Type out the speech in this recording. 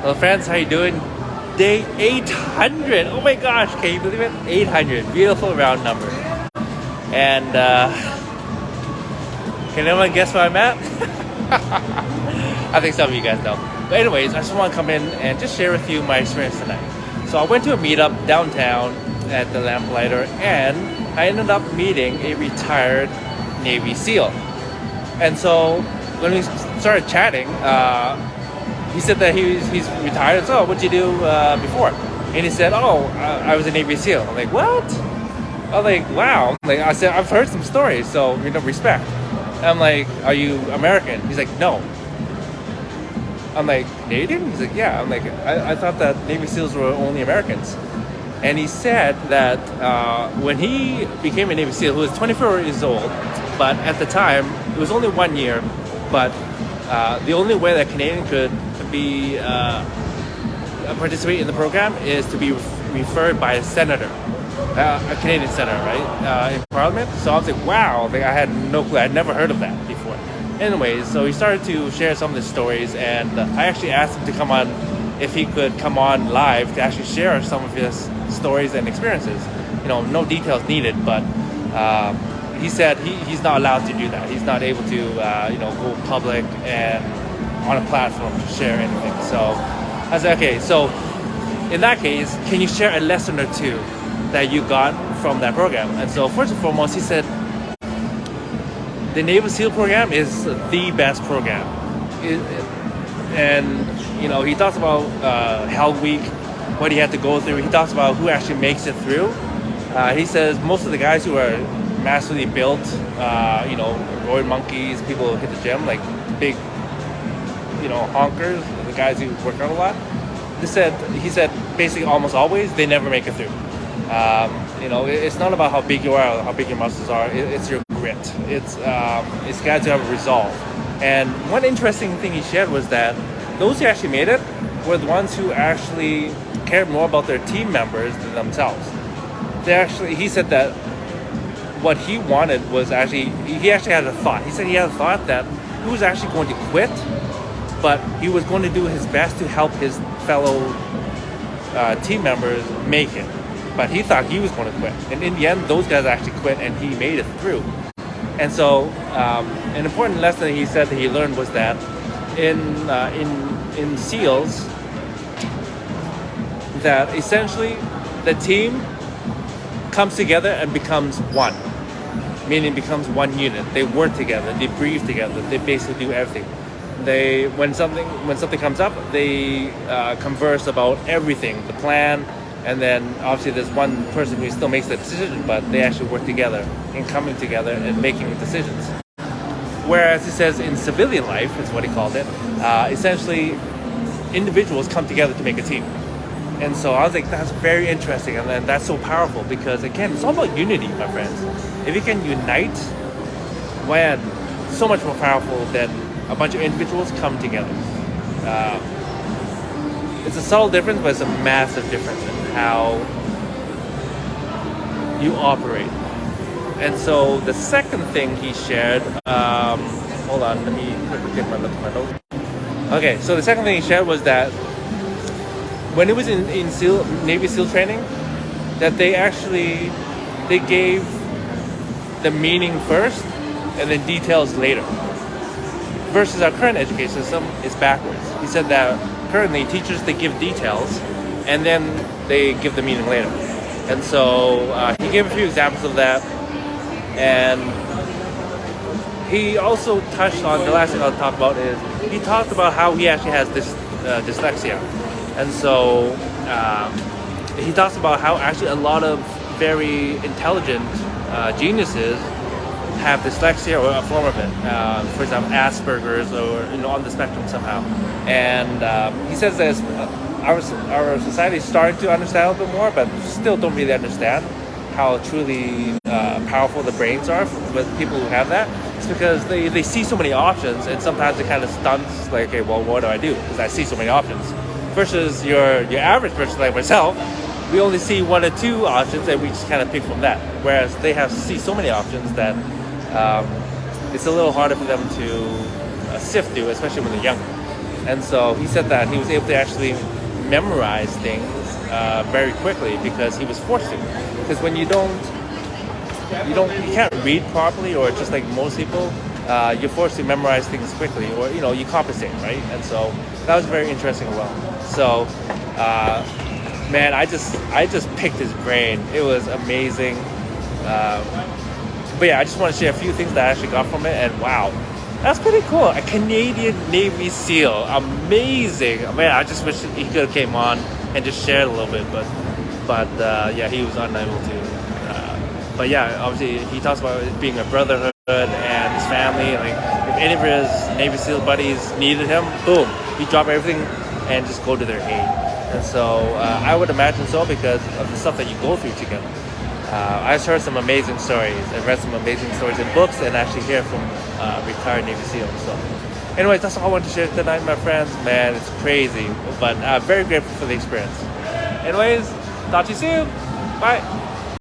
Hello friends, how you doing? Day 800. Oh my gosh, can you believe it? 800. Beautiful round number. And can anyone guess where I'm at? I think some of you guys know. But anyways, I just want to come in and just share with you my experience tonight. So I went to a meetup downtown at the Lamplighter, and I ended up meeting a retired Navy SEAL. And so when we started chatting, he said that he's retired. So, what'd you do before? And he said, I was a Navy SEAL. I'm like, what? I was like, wow. Like I said, I've heard some stories, so respect. I'm like, are you American? He's like, no. I'm like, Canadian? He's like, yeah. I'm like, I thought that Navy SEALs were only Americans. And he said that when he became a Navy SEAL, he was 24 years old, but at the time, it was only 1 year, but the only way that Canadian could be participate in the program is to be referred by a senator, a Canadian senator, right, in Parliament. So I was like, wow, like I had no clue. I'd never heard of that before. Anyways, so he started to share some of the stories, and I actually asked him to come on, if he could come on live to actually share some of his stories and experiences. No details needed, but he said he's not allowed to do that. He's not able to, go public and on a platform to share anything. So I said, okay, so in that case, can you share a lesson or two that you got from that program? And so first and foremost, he said, the Navy SEAL program is the best program. And he talks about Hell Week, what he had to go through. He talks about who actually makes it through. He says most of the guys who are massively built, roid monkeys, people who hit the gym, like big, honkers, the guys who work out a lot. He said basically almost always they never make it through. It's not about how big you are, or how big your muscles are. It's your grit. It's guys who have a resolve. And one interesting thing he shared was that those who actually made it were the ones who actually cared more about their team members than themselves. He said that what he wanted was he actually had a thought. He said he had a thought that he was actually going to quit, but he was going to do his best to help his fellow team members make it. But he thought he was going to quit. And in the end, those guys actually quit, and he made it through. And so an important lesson that he said that he learned was that in SEALs, that essentially the team comes together and becomes one, meaning becomes one unit. They work together, they breathe together, they basically do everything. When something comes up, they converse about everything, the plan, and then obviously there's one person who still makes the decision, but they actually work together in coming together and making decisions. Whereas he says in civilian life, is what he called it, essentially individuals come together to make a team. And so I was like, that's very interesting, and then that's so powerful, because again, it's all about unity, my friends. If you can unite, man, so much more powerful than a bunch of individuals come together. It's a subtle difference, but it's a massive difference in how you operate. And so the second thing he shared, hold on, let me get my note. Okay, so the second thing he shared was that when he was in Navy SEAL training, that they gave the meaning first and then details later. Versus our current education system is backwards. He said that currently teachers, they give details and then they give the meaning later. And so he gave a few examples of that. And he also touched on, the last thing I'll talk about is, he talked about how he actually has this dyslexia. And so he talks about how actually a lot of very intelligent geniuses have dyslexia or a form of it. For example, Asperger's, or on the spectrum somehow. And he says that our society is starting to understand a little bit more, but still don't really understand how truly powerful the brains are with people who have that. It's because they see so many options, and sometimes it kind of stunts, like, okay, well, what do I do? Because I see so many options. Versus your average person like myself, we only see one or two options, and we just kind of pick from that. Whereas they see so many options that it's a little harder for them to sift through, especially when they're younger. And so he said that he was able to actually memorize things very quickly because he was forced to. Because when you can't read properly, or just like most people, you're forced to memorize things quickly, or you compensate, right? And so that was very interesting as well. So, man, I just picked his brain. It was amazing. But yeah, I just want to share a few things that I actually got from it, and wow, that's pretty cool. A Canadian Navy SEAL, amazing. Man, I just wish he could have came on and just shared a little bit, but yeah, he was unable to. But yeah, obviously he talks about it being a brotherhood and his family. Like if any of his Navy SEAL buddies needed him, boom, he dropped everything and just go to their aid. And so I would imagine so because of the stuff that you go through together. I just heard some amazing stories. I read some amazing stories in books and actually hear from retired Navy SEALs. So, anyways, that's all I wanted to share tonight, my friends. Man, it's crazy, but very grateful for the experience. Anyways, talk to you soon. Bye.